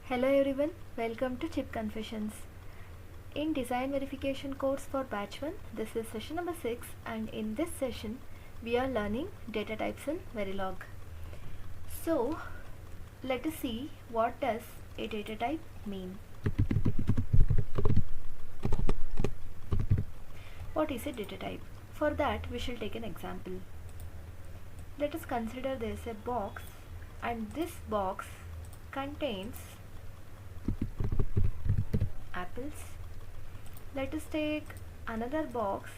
Hello everyone, welcome to Chip Confessions. In Design Verification course for Batch 1, this is session number 6 and in this session we are learning data types in Verilog. So let us see what does a data type mean. What is a data type? For that we shall take an example. Let us consider this a box and this box contains apples. Let us take another box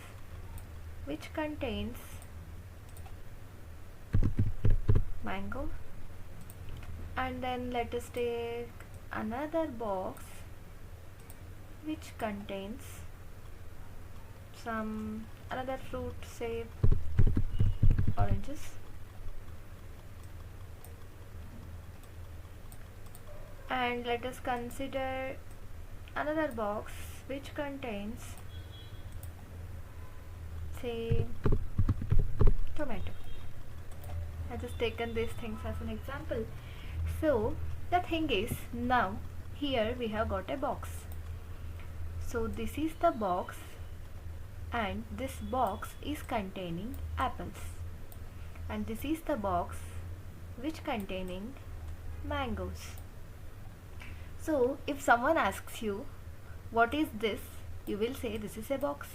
which contains mango, and then let us take another box which contains some another fruit, say oranges. And let us consider another box which contains, say, tomato. I just taken these things as an example. So the thing is, now here we have got a box. So this is the box and this box is containing apples, and this is the box which containing mangoes. So if someone asks you what is this, you will say this is a box,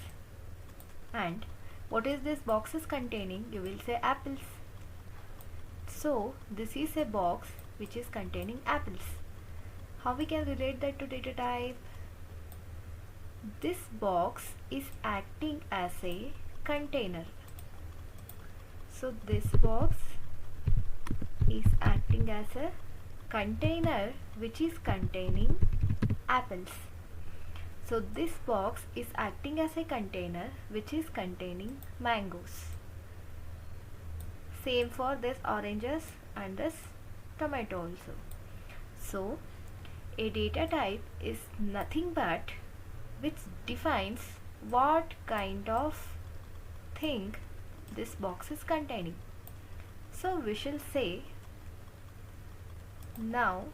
and what is this box is containing, you will say apples. So this is a box which is containing apples. How we can relate that to data type? This box is acting as a container. So this box is acting as a container which is containing apples. So this box is acting as a container which is containing mangoes. Same for this oranges and this tomato also. So a data type is nothing but which defines what kind of thing this box is containing. So we shall say, now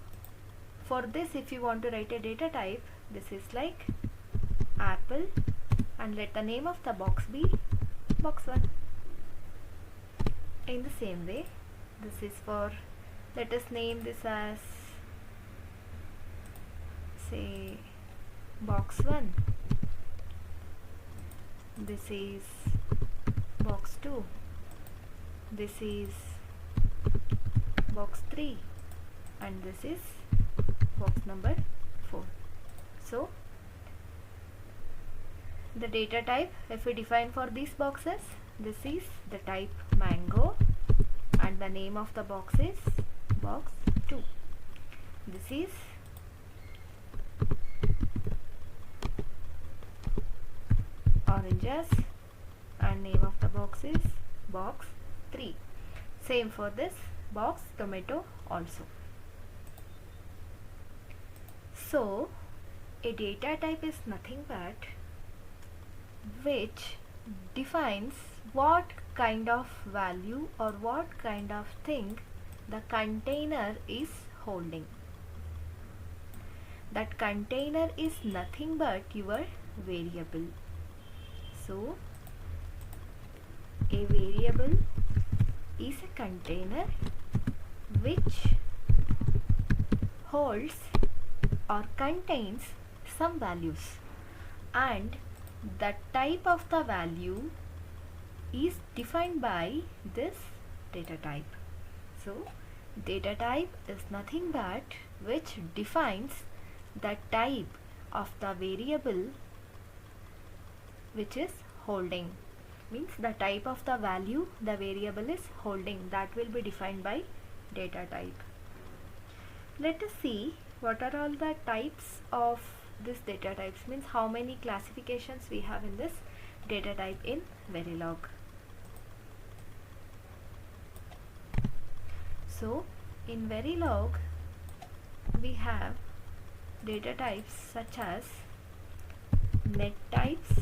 for this, if you want to write a data type, this is like apple, and let the name of the box be box 1. In the same way, this is for, let us name this as, say, box 1. This is box 2. This is box 3. And this is box number 4. So the data type, if we define for these boxes, this is the type mango and the name of the box is box 2. This is oranges and name of the box is box 3. Same for this box tomato also. So a data type is nothing but which defines what kind of value or what kind of thing the container is holding. That container is nothing but your variable. So a variable is a container which holds or contains some values, and the type of the value is defined by this data type. So data type is nothing but which defines the type of the variable which is holding, means the type of the value the variable is holding, that will be defined by data type. Let us see what are all the types of this data types, means how many classifications we have in this data type in Verilog. So in Verilog we have data types such as net types,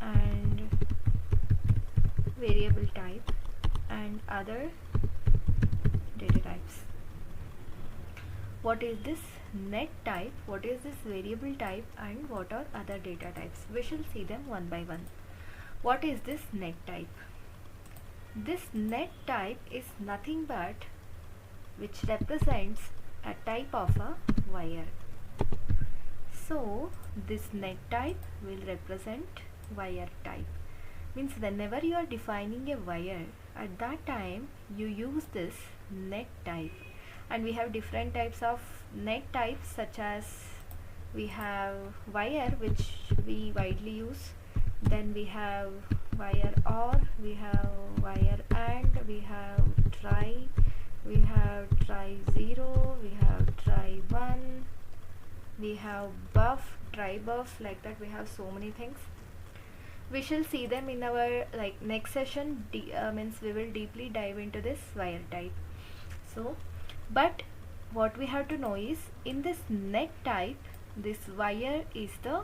and variable type and other data types. What is this net type, what is this variable type, and what are other data types? We shall see them one by one. What is this net type? This net type is nothing but which represents a type of a wire. So this net type will represent wire type. Means whenever you are defining a wire, at that time you use this net type. And we have different types of net types, such as we have wire, which we widely use, then we have wire OR, we have wire AND, we have try, we have try 0, we have try 1, we have buff, try buff, like that we have so many things. We shall see them in our next session. Means we will deeply dive into this wire type. So but what we have to know is, in this net type, this wire is the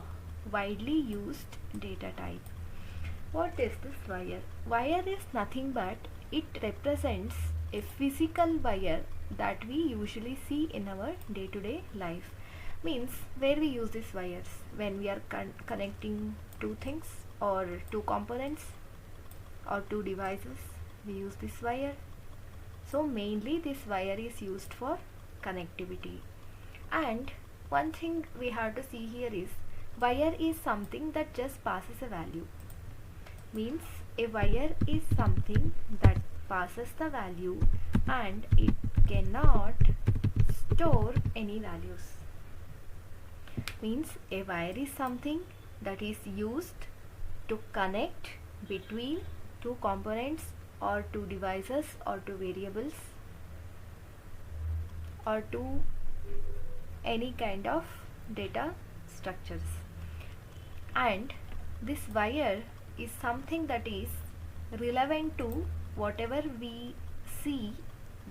widely used data type. What is this wire? Wire is nothing but it represents a physical wire that we usually see in our day-to-day life. Means where we use these wires? When we are connecting two things or two components or two devices, we use this wire. So mainly this wire is used for connectivity. And one thing we have to see here is, wire is something that just passes a value. Means a wire is something that passes the value and it cannot store any values. Means a wire is something that is used to connect between two components or two devices or two variables or to any kind of data structures. And this wire is something that is relevant to whatever we see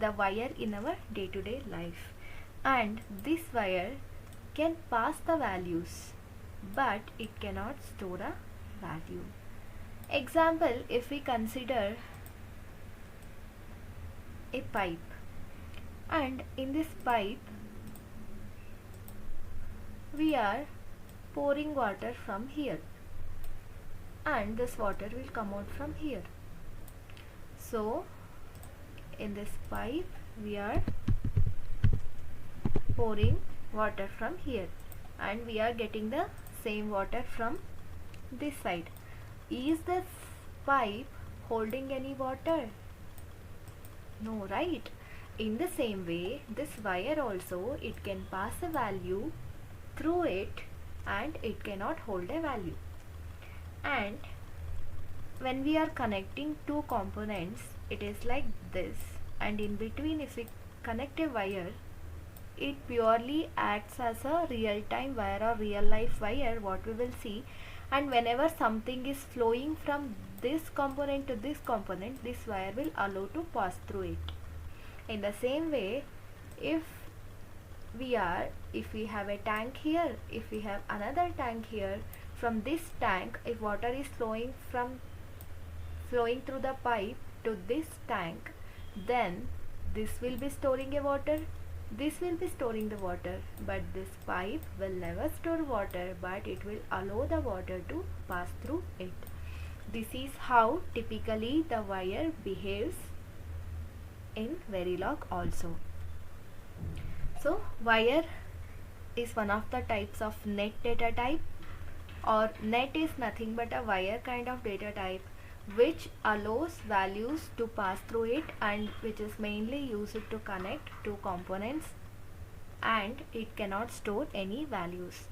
the wire in our day-to-day life. And this wire can pass the values, but it cannot store a value. Example, if we consider a pipe, and in this pipe we are pouring water from here, and this water will come out from here. So in this pipe we are pouring water from here and we are getting the same water from this side. Is this pipe holding any water? No, right? In the same way, this wire also, it can pass a value through it and it cannot hold a value. And when we are connecting two components, it is like this, and in between if we connect a wire, it purely acts as a real-time wire or real-life wire, what we will see. And whenever something is flowing from this component to this component, this wire will allow to pass through it. In the same way, if we have a tank here, if we have another tank here, from this tank, if water is flowing through the pipe to this tank, then this will be storing a water, this will be storing the water, but this pipe will never store water, but it will allow the water to pass through it. This is how typically the wire behaves in verilog also. So wire is one of the types of net data type, or net is nothing but a wire kind of data type which allows values to pass through it and which is mainly used to connect two components, and it cannot store any values.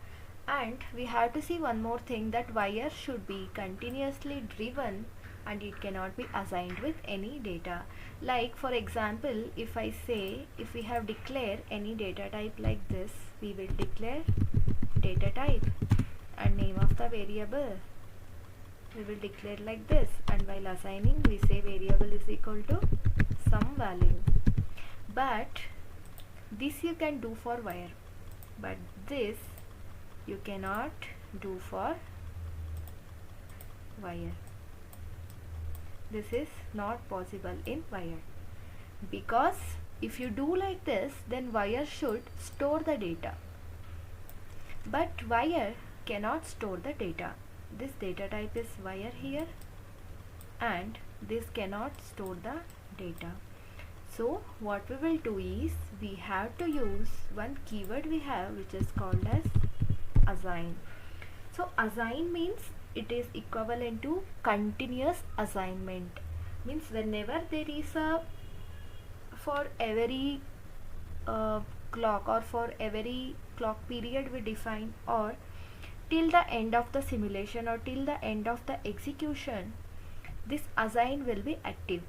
And we have to see one more thing, that wire should be continuously driven and it cannot be assigned with any data. Like for example, if I say, if we have declared any data type like this, we will declare data type and name of the variable we will declare like this, and while assigning we say variable is equal to some value. But this you can do for wire, but this you cannot do for wire. This is not possible in wire, because if you do like this, then wire should store the data. But wire cannot store the data. This data type is wire here, and this cannot store the data. So what we will do is, we have to use one keyword we have, which is called as assign. So assign means it is equivalent to continuous assignment. Means whenever there is a, for every clock, or for every clock period we define, or till the end of the simulation, or till the end of the execution, this assign will be active,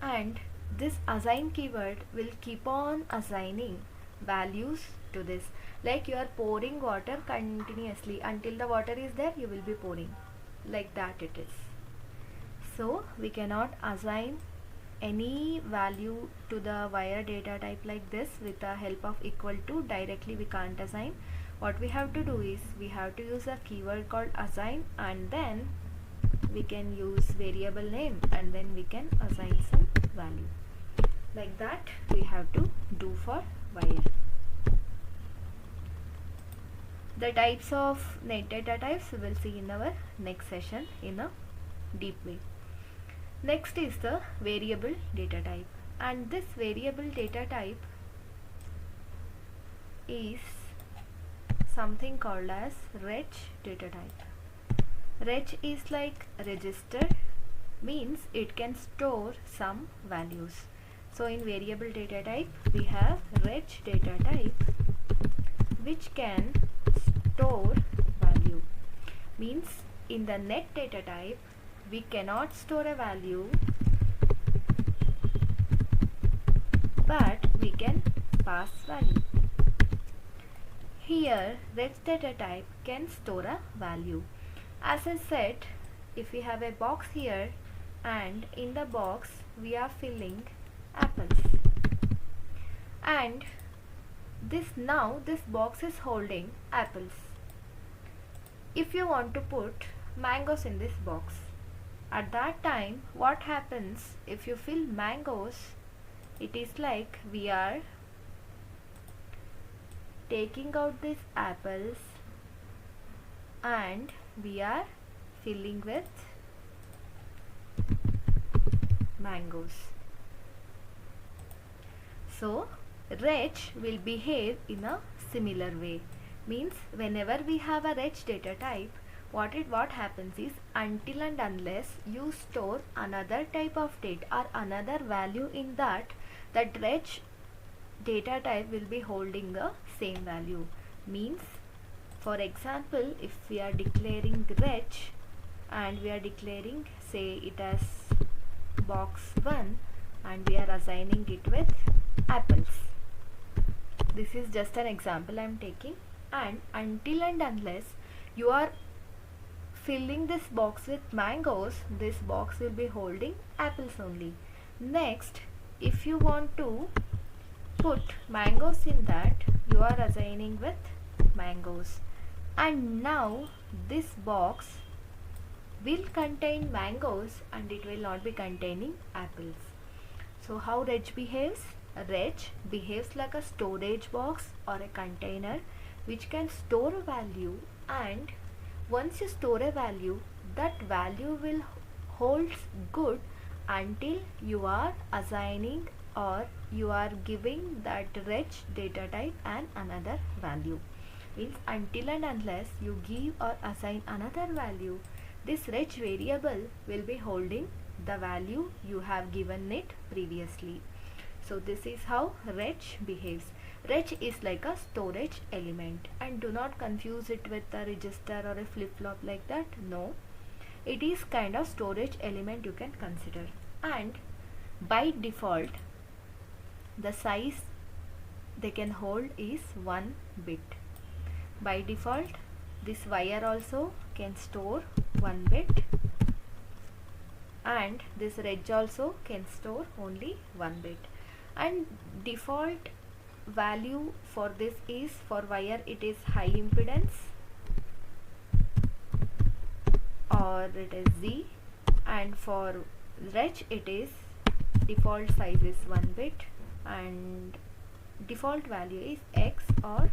and this assign keyword will keep on assigning values to this. Like you are pouring water continuously, until the water is there you will be pouring, like that it is. So we cannot assign any value to the wire data type like this with the help of equal to. Directly we can't assign. What we have to do is, we have to use a keyword called assign, and then we can use variable name, and then we can assign some value. Like that we have to do for wire. The types of net data types we will see in our next session in a deep way. Next is the variable data type, and this variable data type is something called as reg data type. Reg is like register, means it can store some values. So in variable data type we have reg data type, which can store value. Means in the net data type we cannot store a value, but we can pass value. Here reg data type can store a value. As I said, if we have a box here, and in the box we are filling apples, and this box is holding apples. If you want to put mangoes in this box, at that time what happens? If you fill mangoes, it is like we are taking out these apples and we are filling with mangoes. So reg will behave in a similar way. Means whenever we have a reg data type, what happens is, until and unless you store another type of data or another value in that reg data type will be holding the same value. Means, for example, if we are declaring reg and we are declaring, say it as box 1, and we are assigning it with apples. This is just an example I am taking. And until and unless you are filling this box with mangoes, this box will be holding apples only. Next, if you want to put mangoes in that, you are assigning with mangoes, and now this box will contain mangoes and it will not be containing apples. So how reg behaves? Reg behaves like a storage box or a container which can store a value, and once you store a value, that value will hold good until you are assigning or you are giving that reg data type and another value. Means until and unless you give or assign another value, this reg variable will be holding the value you have given it previously. So this is how reg behaves. Reg is like a storage element, and do not confuse it with a register or a flip-flop like that. No, it is kind of storage element you can consider. And by default the size they can hold is 1 bit. By default this wire also can store 1 bit, and this reg also can store only 1 bit. And default value for this is, for wire it is high impedance or it is Z, and for reg it is default size is 1 bit and default value is X or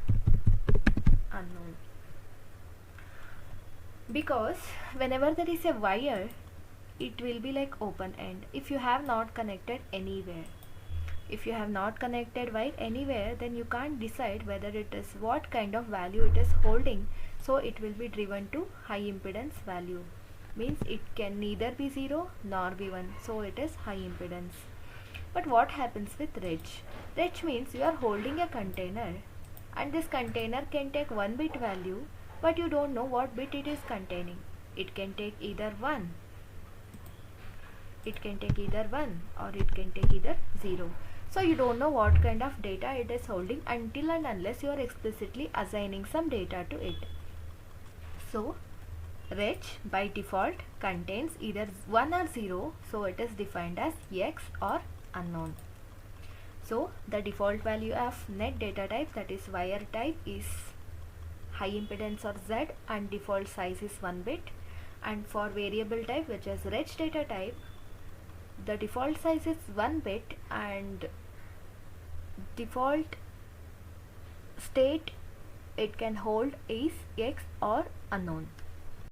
unknown. Because whenever there is a wire, it will be like open end if you have not connected anywhere. If you have not connected wire anywhere, then you can't decide whether it is what kind of value it is holding, so it will be driven to high impedance value. Means it can neither be 0 nor be 1, so it is high impedance. But what happens with reg? Reg means you are holding a container and this container can take 1 bit value, but you don't know what bit it is containing. It can take either 1 or it can take either 0. So you don't know what kind of data it is holding until and unless you are explicitly assigning some data to it. So reg by default contains either 1 or 0, so it is defined as X or unknown. So the default value of net data type, that is wire type, is high impedance or Z and default size is 1 bit. And for variable type, which is reg data type, the default size is 1 bit and default state it can hold is X or unknown.